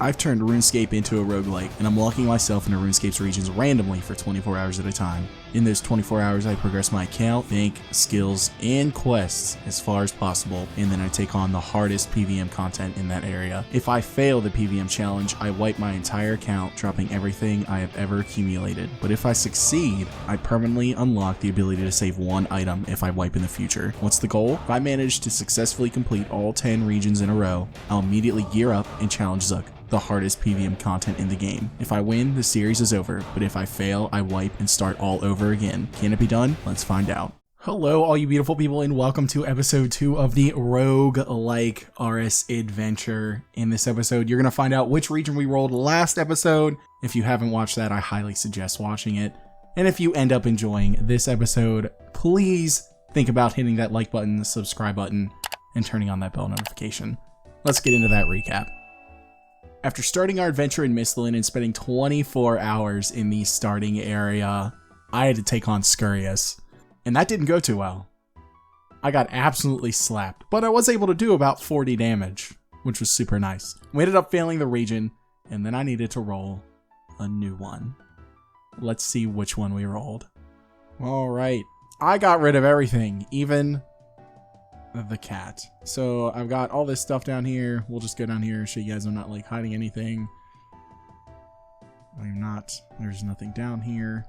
I've turned RuneScape into a roguelike, and I'm locking myself into RuneScape's regions randomly for 24 hours at a time. In those 24 hours, I progress my account, bank, skills, and quests as far as possible, and then I take on the hardest PVM content in that area. If I fail the PVM challenge, I wipe my entire account, dropping everything I have ever accumulated. But if I succeed, I permanently unlock the ability to save one item if I wipe in the future. What's the goal? If I manage to successfully complete all 10 regions in a row, I'll immediately gear up and challenge Zook, the hardest PVM content in the game. If I win, the series is over, but if I fail, I wipe and start all over again. Can it be done? Let's find out. Hello, all you beautiful people, and welcome to episode 2 of the Roguelike RS adventure. In this episode, you're going to find out which region we rolled last episode. If you haven't watched that, I highly suggest watching it. And if you end up enjoying this episode, please think about hitting that like button, the subscribe button, and turning on that bell notification. Let's get into that recap. After starting our adventure in Misthalin and spending 24 hours in the starting area, I had to take on Scurious, and that didn't go too well. I got absolutely slapped, but I was able to do about 40 damage, which was super nice. We ended up failing the region, and then I needed to roll a new one. Let's see which one we rolled. Alright, I got rid of everything, even the cat. So I've got all this stuff down here. We'll just go down here and show you guys I'm not like hiding anything. I'm not. There's nothing down here.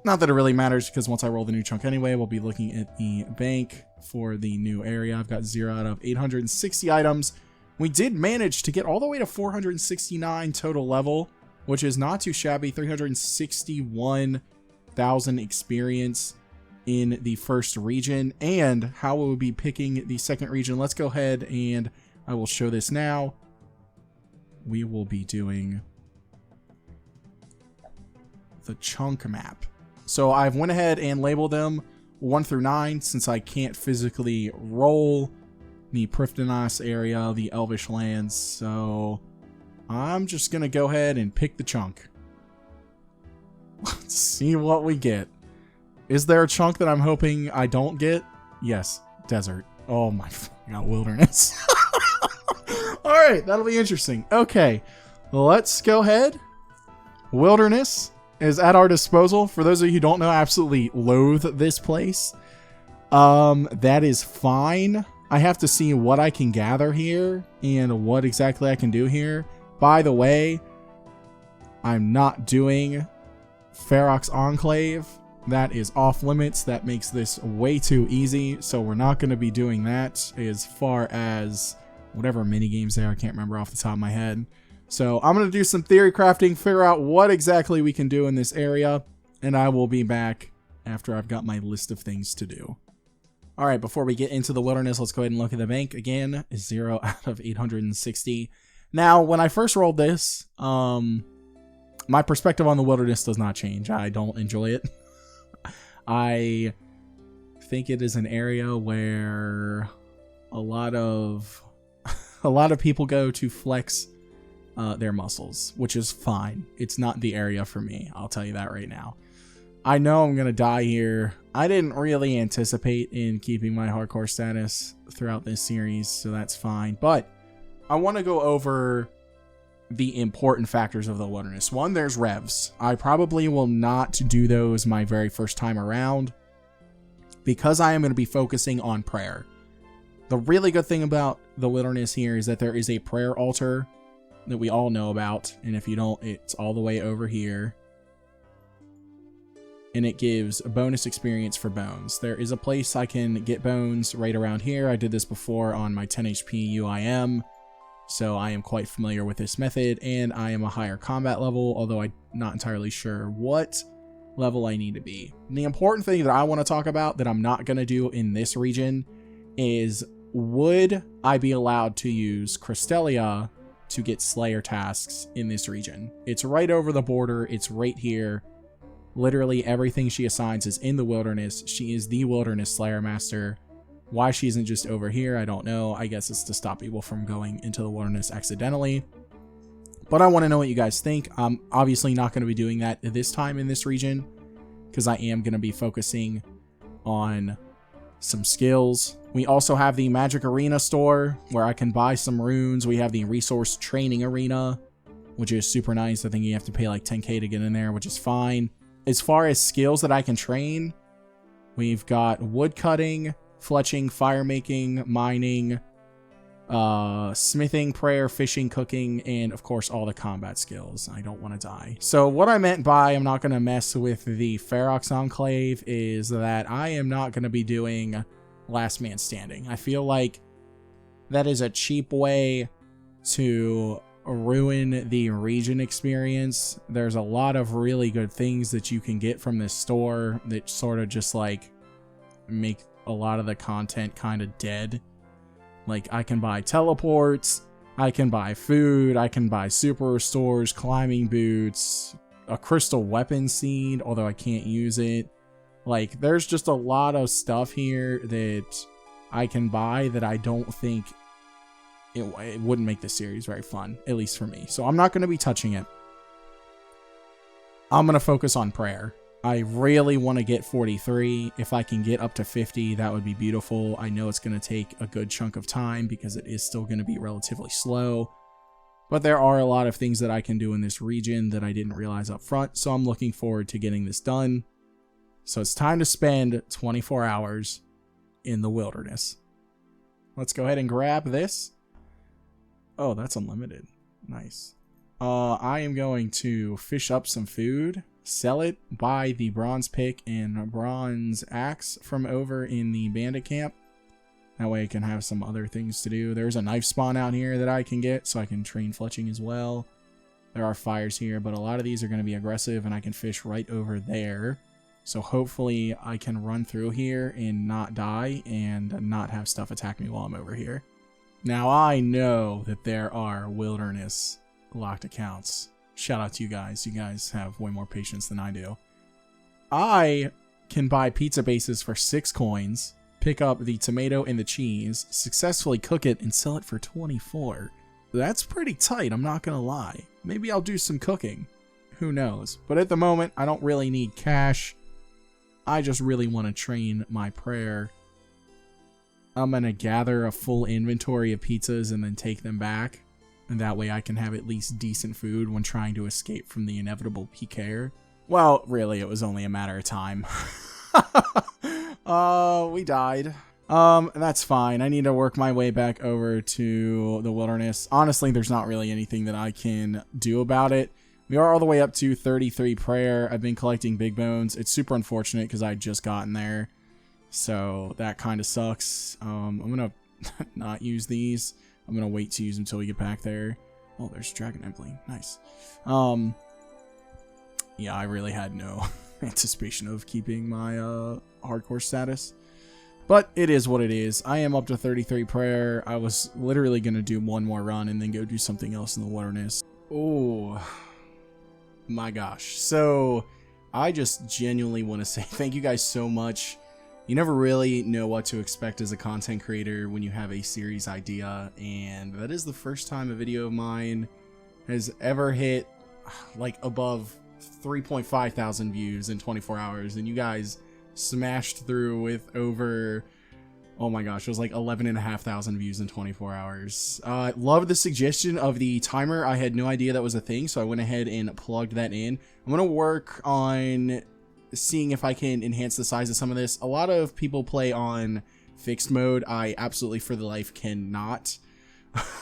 Not that it really matters, because once I roll the new chunk anyway, we'll be looking at the bank for the new area. I've got 0 out of 860 items. We did manage to get all the way to 469 total level, which is not too shabby. 361,000 experience in the first region, and how we will be picking the second region. Let's go ahead and I will show this now. We will be doing the chunk map. So I've went ahead and labeled them 1 through 9 since I can't physically roll the Prifddinas area, the Elvish lands. So I'm just gonna go ahead and pick the chunk. Let's see what we get. Is there a chunk that I'm hoping I don't get? Yes, desert. Oh my god, wilderness. Alright, that'll be interesting. Okay, let's go ahead. Wilderness is at our disposal. For those of you who don't know, I absolutely loathe this place. That is fine. I have to see what I can gather here and what exactly I can do here. By the way, I'm not doing Ferox Enclave. That is off limits. That makes this way too easy. So we're not going to be doing that as far as whatever mini games there. I can't remember off the top of my head. So I'm going to do some theory crafting, figure out what exactly we can do in this area, and I will be back after I've got my list of things to do. All right, before we get into the wilderness, let's go ahead and look at the bank. Again, 0 out of 860. Now, when I first rolled this, my perspective on the wilderness does not change. I don't enjoy it. I think it is an area where a lot of people go to flex their muscles, which is fine. It's not the area for me. I'll tell you that right now. I know I'm going to die here. I didn't really anticipate in keeping my hardcore status throughout this series, so that's fine. But I want to go over the important factors of the wilderness. One, there's revs. I probably will not do those my very first time around because I am going to be focusing on prayer. The really good thing about the wilderness here is that there is a prayer altar that we all know about, and if you don't, it's all the way over here, and it gives a bonus experience for bones. There is a place I can get bones right around here. I did this before on my 10 HP UIM. So I am quite familiar with this method, and I am a higher combat level, although I'm not entirely sure what level I need to be. And the important thing that I want to talk about that I'm not going to do in this region is, would I be allowed to use Cristelia to get Slayer tasks in this region? It's right over the border. It's right here. Literally everything she assigns is in the wilderness. She is the Wilderness Slayer Master. Why she isn't just over here, I don't know. I guess it's to stop people from going into the wilderness accidentally. But I want to know what you guys think. I'm obviously not going to be doing that this time in this region, because I am going to be focusing on some skills. We also have the Magic Arena store where I can buy some runes. We have the Resource Training Arena which is super nice. I think you have to pay like 10k to get in there, which is fine. As far as skills that I can train, we've got wood cutting, fletching, fire making, mining, smithing, prayer, fishing, cooking, and of course all the combat skills. I don't want to die. So what I meant by I'm not going to mess with the Ferox Enclave is that I am not going to be doing last man standing. I feel like that is a cheap way to ruin the region experience. There's a lot of really good things that you can get from this store that sort of just like make a lot of the content kind of dead. Like, I can buy teleports, I can buy food, I can buy super restores, climbing boots, a crystal weapon seed, although I can't use it. Like, there's just a lot of stuff here that I can buy that I don't think it wouldn't make the series very fun, at least for me. So I'm not going to be touching it. I'm going to focus on prayer. I really want to get 43. If I can get up to 50, that would be beautiful. I know it's going to take a good chunk of time because it is still going to be relatively slow. But there are a lot of things that I can do in this region that I didn't realize up front. So I'm looking forward to getting this done. So it's time to spend 24 hours in the wilderness. Let's go ahead and grab this. Oh, that's unlimited. Nice. I am going to fish up some food, sell it, buy the bronze pick and bronze axe from over in the bandit camp. That way I can have some other things to do. There's a knife spawn out here that I can get, so I can train fletching as well. There are fires here, but a lot of these are going to be aggressive, and I can fish right over there. So hopefully I can run through here and not die and not have stuff attack me while I'm over here. Now I know that there are wilderness locked accounts. Shout out to you guys. You guys have way more patience than I do. I can buy pizza bases for 6 coins, pick up the tomato and the cheese, successfully cook it, and sell it for 24. That's pretty tight, I'm not gonna lie. Maybe I'll do some cooking. Who knows? But at the moment, I don't really need cash. I just really want to train my prayer. I'm gonna gather a full inventory of pizzas and then take them back. And that way I can have at least decent food when trying to escape from the inevitable PKer. Well, really, it was only a matter of time. We died. That's fine. I need to work my way back over to the wilderness. Honestly, there's not really anything that I can do about it. We are all the way up to 33 prayer. I've been collecting big bones. It's super unfortunate because I just gotten there. So that kind of sucks. I'm going to not use these. I'm going to wait to use them until we get back there. Oh, there's Dragon Empling. Nice. Yeah, I really had no anticipation of keeping my hardcore status. But it is what it is. I am up to 33 prayer. I was literally going to do one more run and then go do something else in the wilderness. Oh, my gosh. So I just genuinely want to say thank you guys so much. You never really know what to expect as a content creator when you have a series idea, and that is the first time a video of mine has ever hit like above 3.5 thousand views in 24 hours, and you guys smashed through with over, oh my gosh, it was like 11,500 views in 24 hours. Loved the suggestion of the timer. I had no idea that was a thing, so I went ahead and plugged that in. I'm going to work on seeing if I can enhance the size of some of this. A lot of people play on fixed mode. I absolutely for the life cannot.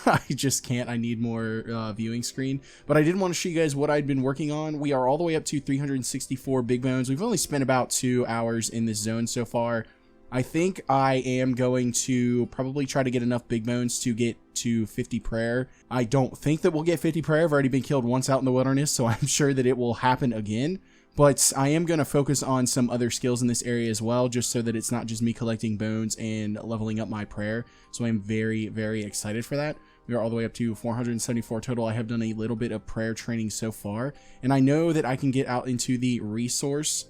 I just can't. I need more viewing screen. But I did want to show you guys what I'd been working on. We are all the way up to 364 big bones. We've only spent about 2 hours in this zone so far. I think I am going to probably try to get enough big bones to get to 50 prayer. I don't think that we'll get 50 prayer. I've already been killed once out in the wilderness, so I'm sure that it will happen again. But I am going to focus on some other skills in this area as well, just so that it's not just me collecting bones and leveling up my prayer. So I'm very, very excited for that. We are all the way up to 474 total. I have done a little bit of prayer training so far, and I know that I can get out into the resource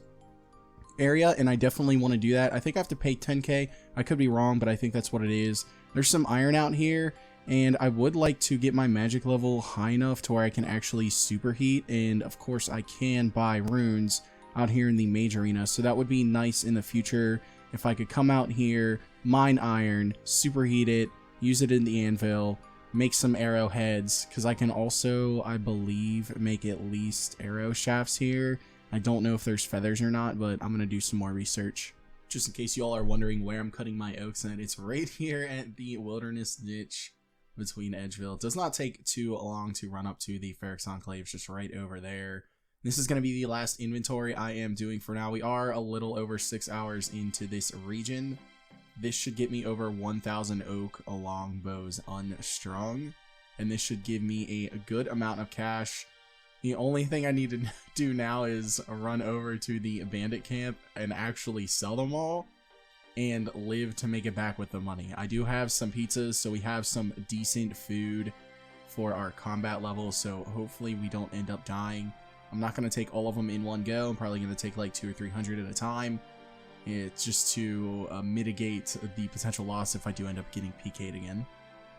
area, and I definitely want to do that. I think I have to pay 10k. I could be wrong, but I think that's what it is. There's some iron out here, and I would like to get my magic level high enough to where I can actually superheat, and of course I can buy runes out here in the mage arena, so that would be nice in the future if I could come out here, mine iron, superheat it, use it in the anvil, make some arrowheads, because I can also, I believe, make at least arrow shafts here. I don't know if there's feathers or not, but I'm going to do some more research. Just in case you all are wondering where I'm cutting my oaks at, it's right here at the wilderness ditch between Edgeville. It does not take too long to run up to the Ferrex Enclave, it's just right over there. This is going to be the last inventory I am doing for now. We are a little over 6 hours into this region. This should get me over 1,000 oak longbows unstrung, and this should give me a good amount of cash. The only thing I need to do now is run over to the bandit camp and actually sell them all and live to make it back with the money. I do have some pizzas, so we have some decent food for our combat level, so hopefully we don't end up dying. I'm not going to take all of them in one go. I'm probably going to take like 200 or 300 at a time. It's just to mitigate the potential loss if I do end up getting PK'd again.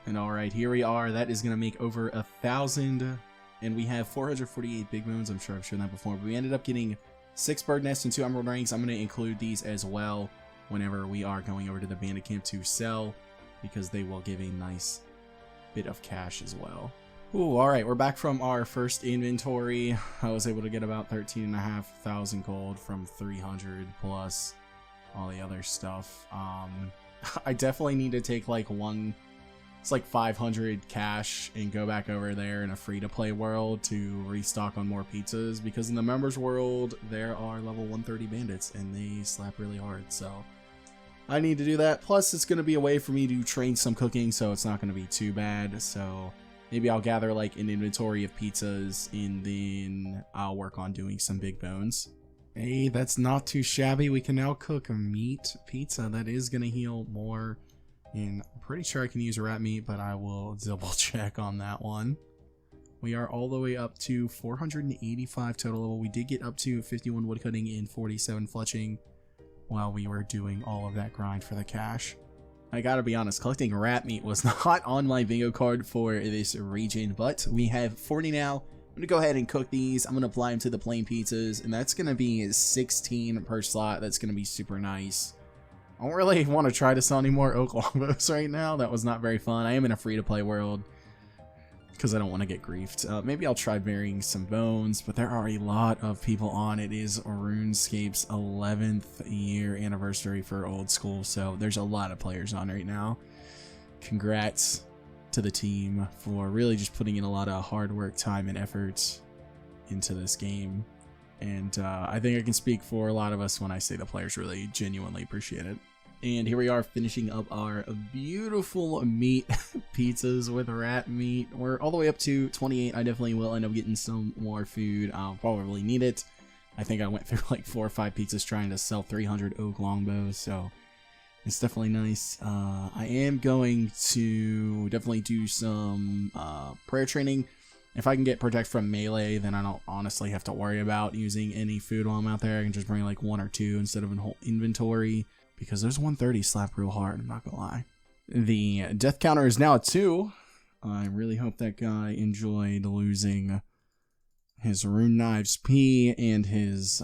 And alright, here we are. That is going to make over 1,000. And we have 448 big bones. I'm sure I've shown that before. But we ended up getting 6 bird nests and 2 emerald rings. I'm going to include these as well whenever we are going over to the bandit camp to sell, because they will give a nice bit of cash as well. Ooh, alright, we're back from our first inventory. I was able to get about 13,500 gold from 300 plus all the other stuff. I definitely need to take like it's like 500 cash and go back over there in a free-to-play world to restock on more pizzas, because in the members world there are level 130 bandits and they slap really hard, so I need to do that. Plus it's going to be a way for me to train some cooking, so it's not going to be too bad. So maybe I'll gather like an inventory of pizzas and then I'll work on doing some big bones. Hey, that's not too shabby. We can now cook a meat pizza. That is going to heal more. And I'm pretty sure I can use rat meat, but I will double check on that one. We are all the way up to 485 total level. We did get up to 51 woodcutting and 47 fletching while we were doing all of that grind for the cash. I gotta be honest, collecting rat meat was not on my bingo card for this region, but we have 40 now. I'm gonna go ahead and cook these. I'm gonna apply them to the plain pizzas, and that's gonna be 16 per slot. That's gonna be super nice. I don't really want to try to sell any more oak longbows right now. That was not very fun. I am in a free-to-play world because I don't want to get griefed. Maybe I'll try burying some bones, but there are a lot of people on. It is RuneScape's 11th year anniversary for old school, so there's a lot of players on right now. Congrats to the team for really just putting in a lot of hard work, time, and effort into this game. And I think I can speak for a lot of us when I say the players really genuinely appreciate it. And here we are finishing up our beautiful meat pizzas with rat meat. We're all the way up to 28. I definitely will end up getting some more food. I'll probably need it. I think I went through like 4 or 5 pizzas trying to sell 300 oak longbows, so it's definitely nice. I am going to definitely do some prayer training. If I can get protect from melee, then I don't honestly have to worry about using any food while I'm out there. I can just bring like 1 or 2 instead of a whole inventory, because those 130 slap real hard, I'm not gonna lie. The death counter is now at 2. I really hope that guy enjoyed losing his rune knives P and his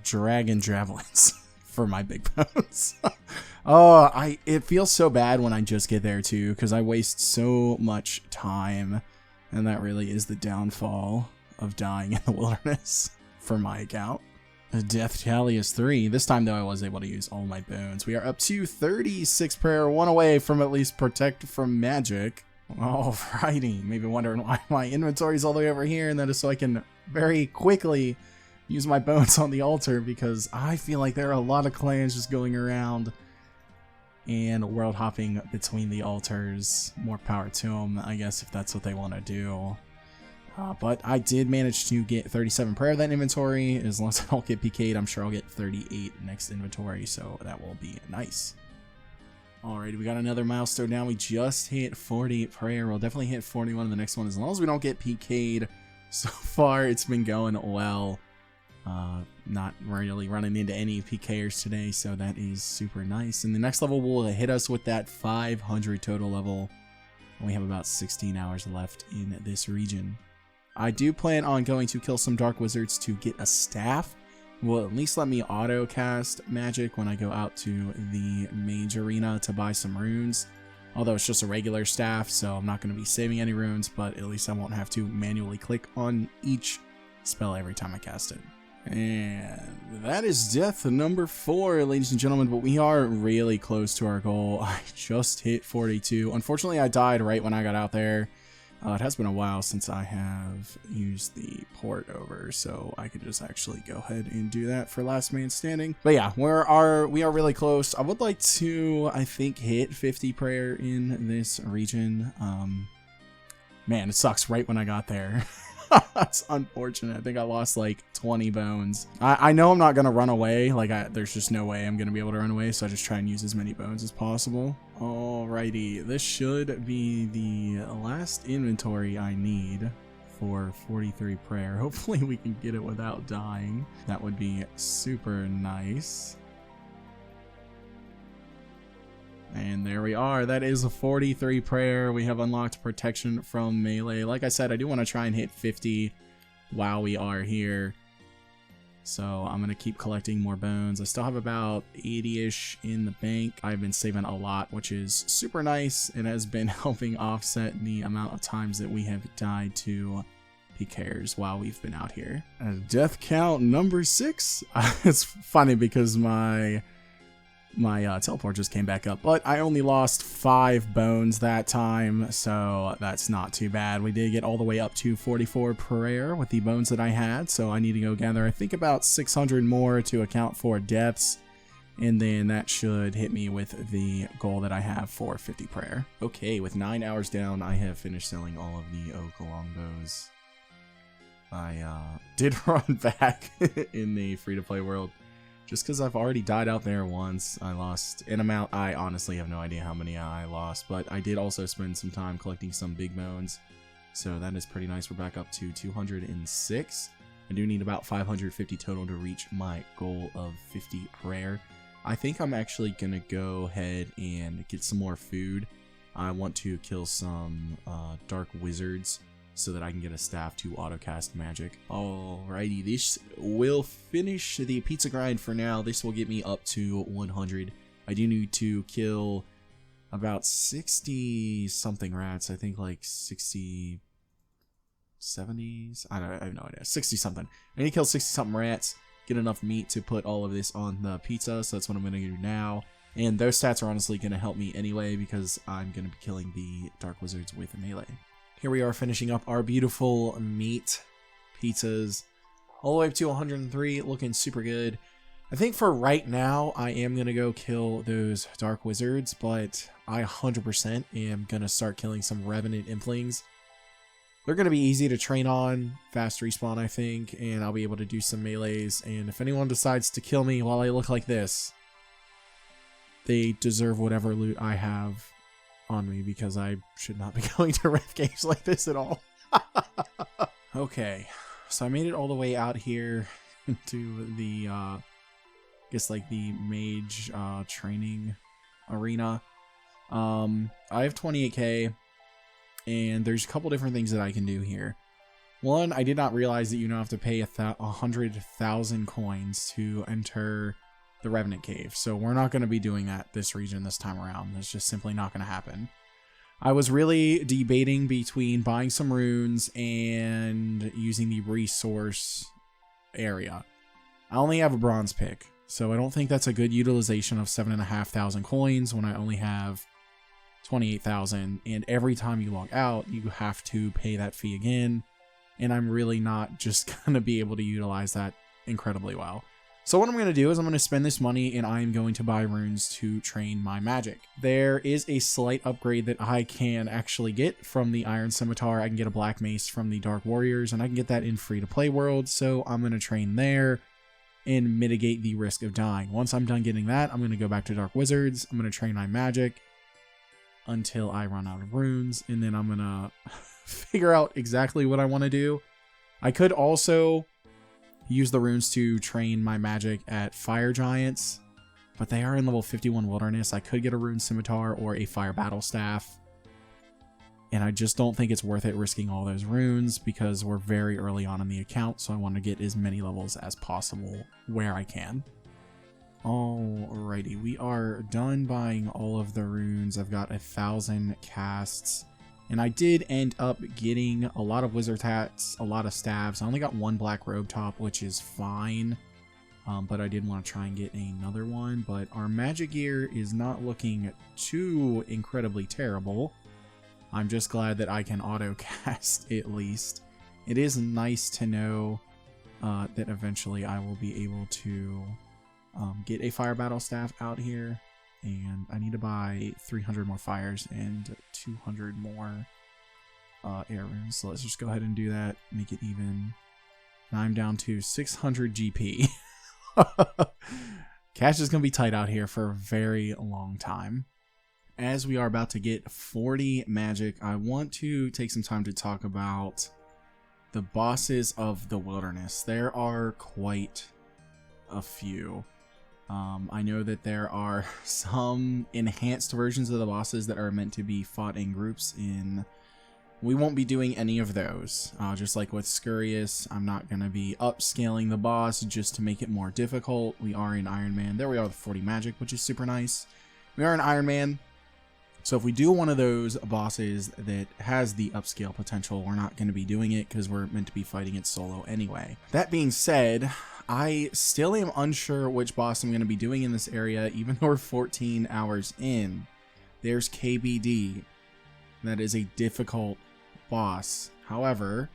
dragon javelins for my big bones. Oh, it feels so bad when I just get there too, because I waste so much time. And that really is the downfall of dying in the wilderness for my account. Death tally is 3. This time, though, I was able to use all my bones. We are up to 36 prayer, 1 away from at least protect from magic. Alrighty. Maybe wondering why my inventory is all the way over here, and that is so I can very quickly use my bones on the altar, because I feel like there are a lot of clans just going around and world hopping between the altars. More power to them, I guess, if that's what they want to do. But I did manage to get 37 prayer of that inventory. As long as I don't get PK'd, I'm sure I'll get 38 next inventory, so that will be nice. Alright, we got another milestone now. We just hit 40 prayer. We'll definitely hit 41 in the next one, as long as we don't get PK'd. So far, it's been going well. Not really running into any PKers today, so that is super nice. And the next level will hit us with that 500 total level. And we have about 16 hours left in this region. I do plan on going to kill some dark wizards to get a staff. Will at least let me auto cast magic when I go out to the mage arena to buy some runes. Although it's just a regular staff, so I'm not going to be saving any runes, but at least I won't have to manually click on each spell every time I cast it. And that is death number 4, ladies and gentlemen, but we are really close to our goal. I just hit 42. Unfortunately, I died right when I got out there. It has been a while since I have used the port over, so I could just actually go ahead and do that for last man standing. But yeah, we are really close. I would like to, I think, hit 50 prayer in this region. Man, it sucks right when I got there. That's unfortunate. I think I lost like 20 bones. I know I'm not going to run away. Like, there's just no way I'm going to be able to run away, so I just try and use as many bones as possible. Alrighty, this should be the last inventory I need for 43 prayer. Hopefully we can get it without dying. That would be super nice. And there we are. That is a 43 prayer. We have unlocked protection from melee. Like I said, I do want to try and hit 50 while we are here. So I'm going to keep collecting more bones. I still have about 80-ish in the bank. I've been saving a lot, which is super nice. It has been helping offset the amount of times that we have died to PKers while we've been out here. Death count number 6. It's funny because my teleport just came back up, but I only lost 5 bones that time, so that's not too bad. We did get all the way up to 44 prayer with the bones that I had, so I need to go gather, I think, about 600 more to account for deaths, and then that should hit me with the goal that I have for 50 prayer. Okay, with 9 hours down, I have finished selling all of the oak longbows. I did run back in the free-to-play world. Just because I've already died out there once. I lost an amount. I honestly have no idea how many I lost, but I did also spend some time collecting some big bones. So that is pretty nice. We're back up to 206. I do need about 550 total to reach my goal of 50 prayer. I think I'm actually going to go ahead and get some more food. I want to kill some dark wizards so that I can get a staff to autocast magic. Alrighty, this will finish the pizza grind for now. This will get me up to 100. I do need to kill about 60 something rats. I think like 60, 70s. I have no idea. 60 something. I need to kill 60 something rats, get enough meat to put all of this on the pizza. So that's what I'm going to do now. And those stats are honestly going to help me anyway because I'm going to be killing the dark wizards with melee. Here we are finishing up our beautiful meat pizzas all the way up to 103, looking super good. I think for right now, I am going to go kill those dark wizards, but I 100% am going to start killing some revenant implings. They're going to be easy to train on, fast respawn, I think, and I'll be able to do some melees. And if anyone decides to kill me while I look like this, they deserve whatever loot I have on me, because I should not be going to ref games like this at all. Okay, so I made it all the way out here into the I guess like the mage training arena. I have 28k, and there's a couple different things that I can do here. One, I did not realize that you now have to pay 100,000 coins to enter the Revenant Cave, so we're not going to be doing that this region this time around. That's just simply not going to happen. I was really debating between buying some runes and using the resource area. I only have a bronze pick, so I don't think that's a good utilization of 7,500 coins when I only have 28,000, and every time you log out, you have to pay that fee again, and I'm really not just going to be able to utilize that incredibly well. So what I'm going to do is I'm going to spend this money and I'm going to buy runes to train my magic. There is a slight upgrade that I can actually get from the Iron Scimitar. I can get a Black Mace from the Dark Warriors, and I can get that in free-to-play world, so I'm going to train there and mitigate the risk of dying. Once I'm done getting that, I'm going to go back to Dark Wizards. I'm going to train my magic until I run out of runes, and then I'm going to figure out exactly what I want to do. I could also use the runes to train my magic at Fire Giants, but they are in level 51 Wilderness. I could get a Rune Scimitar or a Fire Battle Staff, and I just don't think it's worth it risking all those runes because we're very early on in the account, so I want to get as many levels as possible where I can. Alrighty, we are done buying all of the runes. I've got 1,000 casts. And I did end up getting a lot of wizard hats, a lot of staves. I only got one black robe top, which is fine. But I did want to try and get another one. But our magic gear is not looking too incredibly terrible. I'm just glad that I can auto cast at least. It is nice to know that eventually I will be able to get a fire battle staff out here. And I need to buy 300 more fires and 200 more air runes. So let's just go ahead and do that. Make it even. And I'm down to 600 GP. Cash is going to be tight out here for a very long time. As we are about to get 40 magic, I want to take some time to talk about the bosses of the wilderness. There are quite a few. I know that there are some enhanced versions of the bosses that are meant to be fought in groups in... We won't be doing any of those. Just like with Scurious, I'm not going to be upscaling the boss just to make it more difficult. We are in Ironman. There we are with 40 magic, which is super nice. We are in Ironman. So if we do one of those bosses that has the upscale potential, we're not going to be doing it because we're meant to be fighting it solo anyway. That being said, I still am unsure which boss I'm going to be doing in this area, even though we're 14 hours in. There's KBD. That is a difficult boss. However,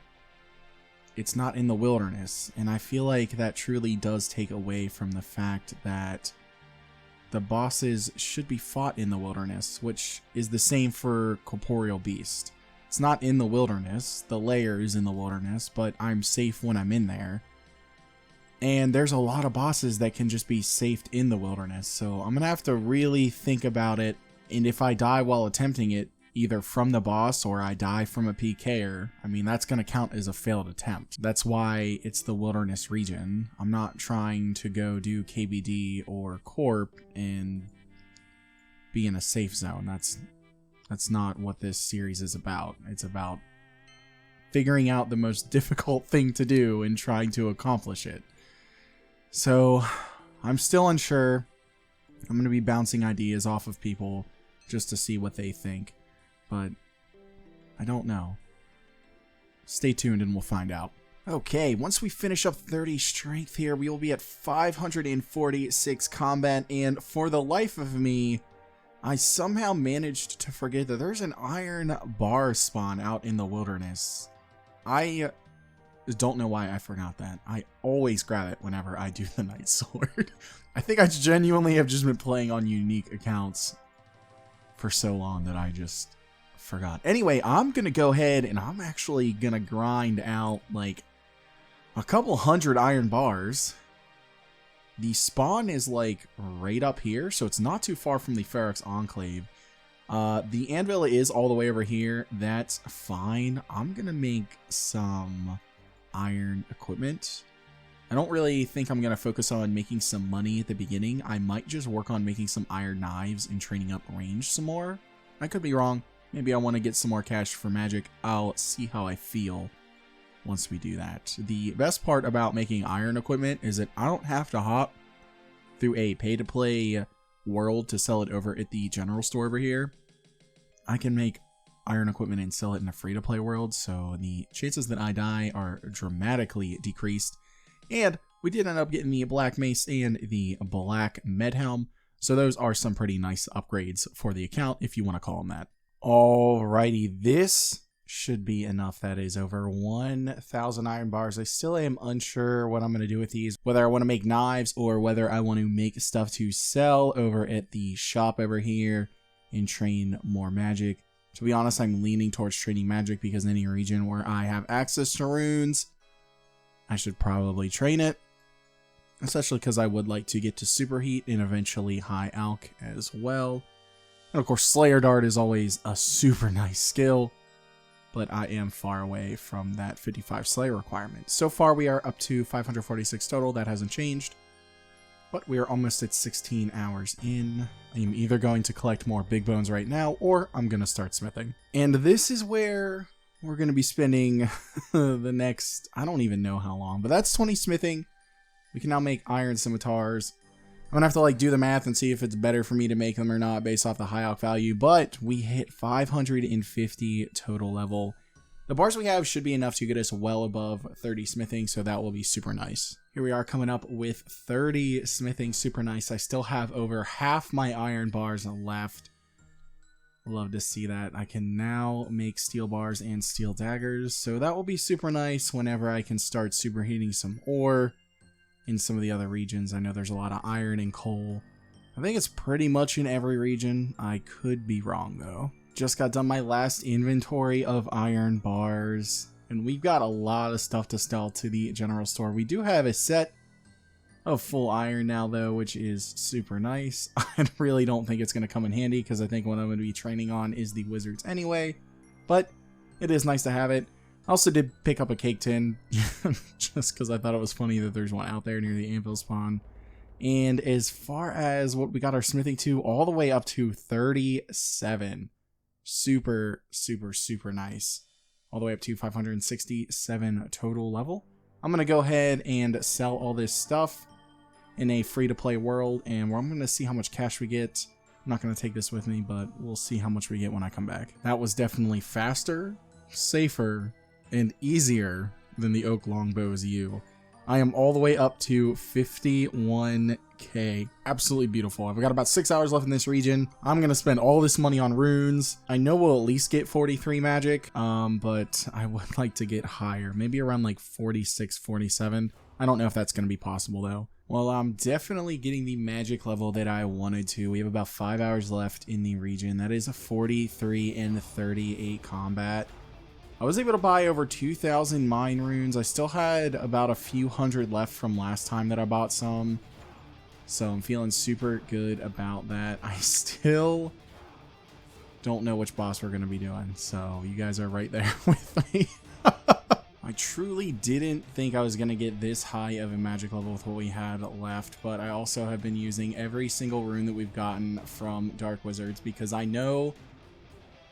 it's not in the wilderness, and I feel like that truly does take away from the fact that the bosses should be fought in the wilderness, which is the same for Corporeal Beast. It's not in the wilderness, the lair is in the wilderness, but I'm safe when I'm in there. And there's a lot of bosses that can just be safed in the wilderness, so I'm going to have to really think about it, and if I die while attempting it, either from the boss or I die from a PKer, I mean, that's going to count as a failed attempt. That's why it's the wilderness region. I'm not trying to go do KBD or Corp and be in a safe zone. That's not what this series is about. It's about figuring out the most difficult thing to do and trying to accomplish it. So, I'm still unsure. I'm going to be bouncing ideas off of people just to see what they think. But I don't know. Stay tuned and we'll find out. Okay, once we finish up 30 strength here, we will be at 546 combat, and for the life of me, I somehow managed to forget that there's an iron bar spawn out in the wilderness. I don't know why I forgot that. I always grab it whenever I do the Night Sword. I think I genuinely have just been playing on unique accounts for so long that I just forgot. Anyway, I'm gonna go ahead and I'm actually gonna grind out like a couple hundred iron bars. The spawn is like right up here, so it's not too far from the Ferox Enclave. The anvil is all the way over here. That's fine. I'm gonna make some iron equipment. I don't really think I'm gonna focus on making some money at the beginning. I might just work on making some iron knives and training up range some more. I could be wrong. Maybe I want to get some more cash for magic. I'll see how I feel once we do that. The best part about making iron equipment is that I don't have to hop through a pay-to-play world to sell it over at the general store over here. I can make iron equipment and sell it in a free-to-play world, so the chances that I die are dramatically decreased. And we did end up getting the black mace and the black med helm, so those are some pretty nice upgrades for the account, if you want to call them that. Alrighty, this should be enough. That is over 1,000 iron bars. I still am unsure what I'm going to do with these, whether I want to make knives or whether I want to make stuff to sell over at the shop over here and train more magic. To be honest, I'm leaning towards training magic because in any region where I have access to runes, I should probably train it. Especially because I would like to get to Superheat and eventually High Alch as well. And of course, Slayer Dart is always a super nice skill, but I am far away from that 55 Slayer requirement. So far, we are up to 546 total. That hasn't changed, but we are almost at 16 hours in. I'm either going to collect more big bones right now, or I'm going to start smithing. And this is where we're going to be spending the next, I don't even know how long, but that's 20 smithing. We can now make iron scimitars. I'm gonna have to like do the math and see if it's better for me to make them or not based off the high alch value, but we hit 550 total level. The bars we have should be enough to get us well above 30 smithing, so that will be super nice. Here we are coming up with 30 smithing, super nice. I still have over half my iron bars left. Love to see that. I can now make steel bars and steel daggers, so that will be super nice whenever I can start superheating some ore in some of the other regions. I know there's a lot of iron and coal. I think it's pretty much in every region. I could be wrong though. Just got done my last inventory of iron bars, and we've got a lot of stuff to sell to the general store. We do have a set of full iron now though, which is super nice. I really don't think it's going to come in handy because I think what I'm going to be training on is the wizards anyway, but it is nice to have it. I also did pick up a cake tin just because I thought it was funny that there's one out there near the anvil spawn. And as far as what we got our smithing to, all the way up to 37. Super, super, super nice. All the way up to 567 total level. I'm going to go ahead and sell all this stuff in a free-to-play world, and I'm going to see how much cash we get. I'm not going to take this with me, but we'll see how much we get when I come back. That was definitely faster, safer, and easier than the oak longbow's U. I am all the way up to 51k. Absolutely beautiful. I've got about 6 hours left in this region. I'm going to spend all this money on runes. I know we'll at least get 43 magic, but I would like to get higher. Maybe around like 46, 47. I don't know if that's going to be possible though. Well, I'm definitely getting the magic level that I wanted to. We have about 5 hours left in the region. That is a 43 and 38 combat. I was able to buy over 2,000 mine runes. I still had about a few hundred left from last time that I bought some. So I'm feeling super good about that. I still don't know which boss we're going to be doing. So you guys are right there with me. I truly didn't think I was going to get this high of a magic level with what we had left. But I also have been using every single rune that we've gotten from Dark Wizards because I know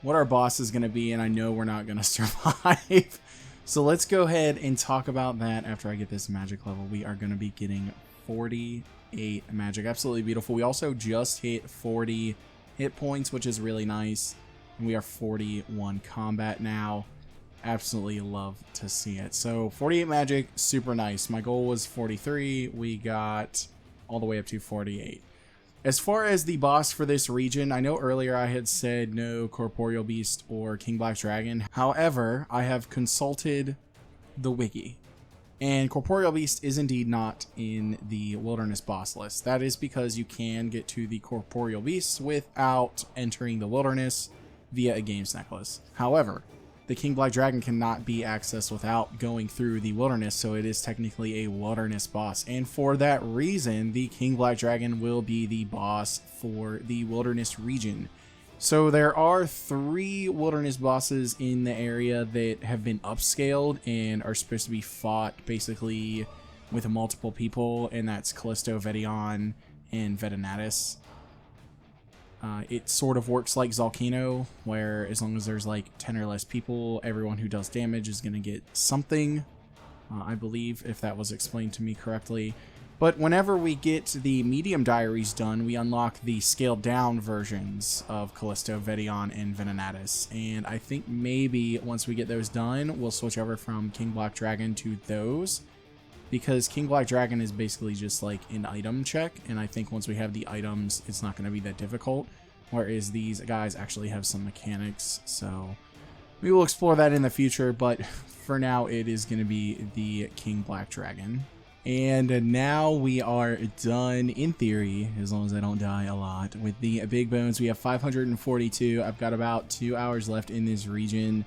what our boss is going to be, and I know we're not going to survive. So let's go ahead and talk about that after I get this magic level. We are going to be getting 48 magic. Absolutely beautiful. We also just hit 40 hit points, which is really nice. And we are 41 combat now. Absolutely love to see it. So 48 magic, super nice. My goal was 43. We got all the way up to 48. As far as the boss for this region, I know earlier I had said no Corporeal Beast or King Black Dragon. However, I have consulted the wiki, and Corporeal Beast is indeed not in the Wilderness boss list. That is because you can get to the Corporeal Beasts without entering the Wilderness via a Games Necklace. However, the King Black Dragon cannot be accessed without going through the Wilderness, so it is technically a Wilderness boss. And for that reason, the King Black Dragon will be the boss for the Wilderness region. So there are 3 Wilderness bosses in the area that have been upscaled and are supposed to be fought basically with multiple people, and that's Callisto, Vedion, and Vedenatus. It sort of works like Zalkino, where as long as there's like 10 or less people, everyone who does damage is going to get something, I believe, if that was explained to me correctly. But whenever we get the medium diaries done, we unlock the scaled down versions of Callisto, Vedion, and Vedenatus. And I think maybe once we get those done, we'll switch over from King Black Dragon to those, because King Black Dragon is basically just like an item check, and I think once we have the items, it's not going to be that difficult, whereas these guys actually have some mechanics, so we will explore that in the future, but for now it is going to be the King Black Dragon. And now we are done, in theory, as long as I don't die a lot, with the big bones. We have 542. I've got about 2 hours left in this region.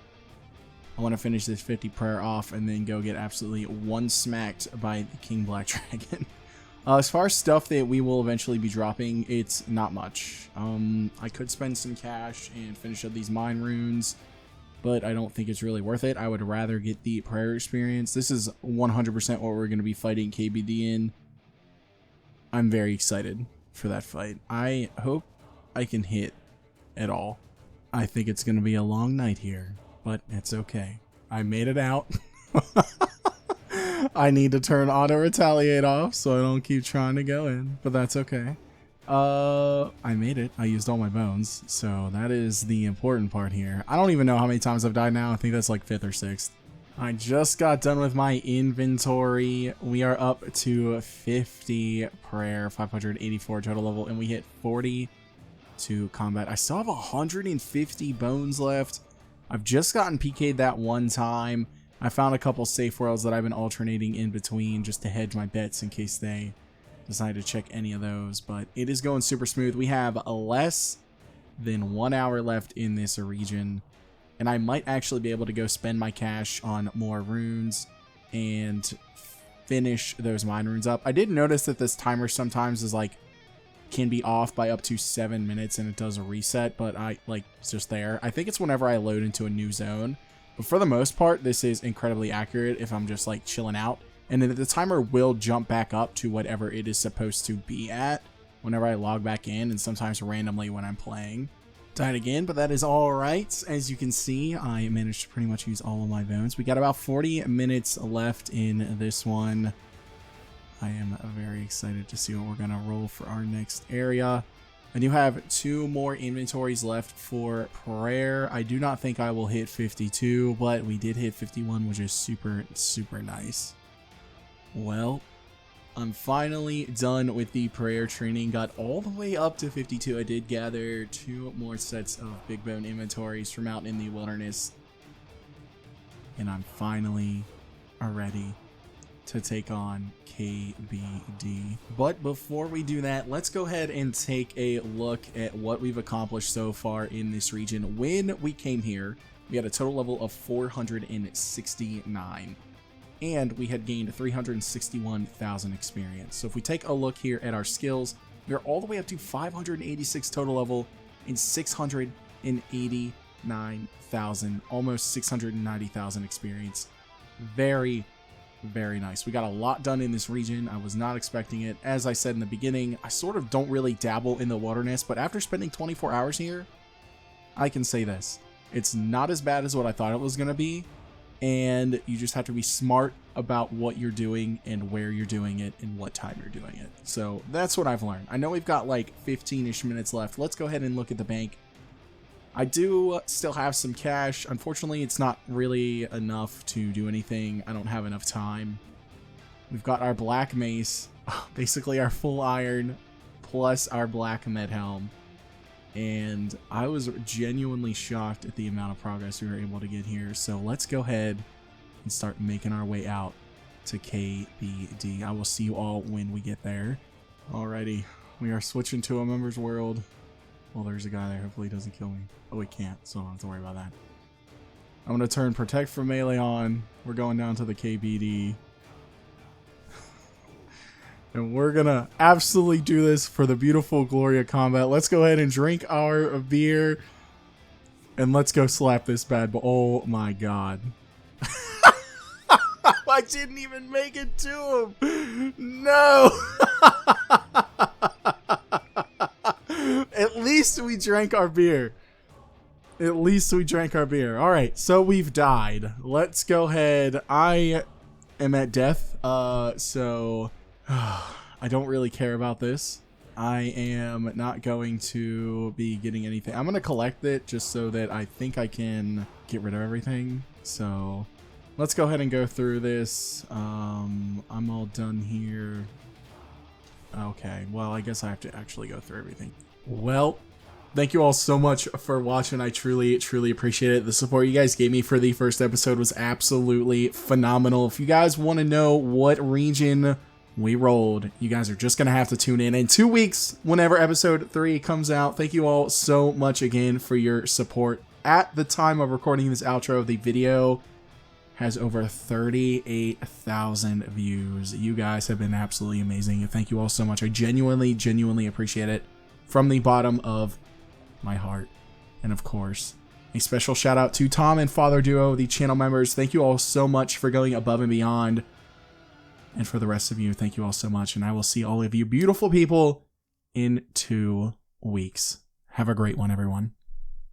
I want to finish this 50 prayer off and then go get absolutely one smacked by the King Black Dragon. As far as stuff that we will eventually be dropping, it's not much. I could spend some cash and finish up these mine runes, but I don't think it's really worth it. I would rather get the prayer experience. This is 100% what we're going to be fighting KBD in. I'm very excited for that fight. I hope I can hit at all. I think it's going to be a long night here, but it's okay. I made it out. I need to turn auto retaliate off so I don't keep trying to go in, but that's okay. I made it. I used all my bones, so that is the important part here. I don't even know how many times I've died now. I think that's like 5th or 6th. I just got done with my inventory. We are up to 50 prayer, 584 total level, and we hit 40 to combat. I still have 150 bones left. I've just gotten PK'd that one time. I found a couple safe worlds that I've been alternating in between just to hedge my bets in case they decide to check any of those, but it is going super smooth. We have less than 1 hour left in this region, and I might actually be able to go spend my cash on more runes and finish those mine runes up. I did notice that this timer sometimes is like can be off by up to 7 minutes and it does a reset, but it's just there. I think it's whenever I load into a new zone, but for the most part this is incredibly accurate if I'm just like chilling out, and then the timer will jump back up to whatever it is supposed to be at whenever I log back in, and sometimes randomly when I'm playing. Died again, but that is all right. As you can see, I managed to pretty much use all of my bones. We got about 40 minutes left in this one. I am very excited to see what we're going to roll for our next area. I do have 2 more inventories left for prayer. I do not think I will hit 52, but we did hit 51, which is super, super nice. Well, I'm finally done with the prayer training. Got all the way up to 52. I did gather 2 more sets of big bone inventories from out in the wilderness. And I'm finally ready to take on KBD. But before we do that, let's go ahead and take a look at what we've accomplished so far in this region. When we came here, we had a total level of 469. And we had gained 361,000 experience. So if we take a look here at our skills, we're all the way up to 586 total level and 689,000, almost 690,000 experience. Very, very nice. We got a lot done in this region. I was not expecting it. As I said in the beginning, I sort of don't really dabble in the wilderness, but after spending 24 hours here, I can say this. It's not as bad as what I thought it was going to be. And you just have to be smart about what you're doing and where you're doing it and what time you're doing it. So that's what I've learned. I know we've got like 15-ish minutes left. Let's go ahead and look at the bank. I do still have some cash. Unfortunately, it's not really enough to do anything. I don't have enough time. We've got our black mace, basically our full iron, plus our black med helm. And I was genuinely shocked at the amount of progress we were able to get here. So let's go ahead and start making our way out to KBD. I will see you all when we get there. Alrighty, we are switching to a member's world. Well, there's a guy there. Hopefully he doesn't kill me. Oh, he can't, so I don't have to worry about that. I'm going to turn Protect from Melee on. We're going down to the KBD. And we're going to absolutely do this for the beautiful glory of combat. Let's go ahead and drink our beer. And let's go slap this bad boy. Oh my god. I didn't even make it to him. No. At least we drank our beer. At least we drank our beer. All right, so we've died. Let's go ahead. I am at death. So I don't really care about this. I am not going to be getting anything. I'm going to collect it just so that I think I can get rid of everything. So let's go ahead and go through this. I'm all done here. Okay, well, I guess I have to actually go through everything. Well, thank you all so much for watching. I truly, truly appreciate it. The support you guys gave me for the first episode was absolutely phenomenal. If you guys want to know what region we rolled, you guys are just gonna have to tune in 2 weeks whenever episode 3 comes out. Thank you all so much again for your support. At the time of recording this outro, the video has over 38,000 views. You guys have been absolutely amazing. Thank you all so much. I genuinely, genuinely appreciate it from the bottom of my heart. And of course, a special shout out to Tom and Father Duo, the channel members. Thank you all so much for going above and beyond. And for the rest of you, thank you all so much. And I will see all of you beautiful people in 2 weeks. Have a great one, everyone.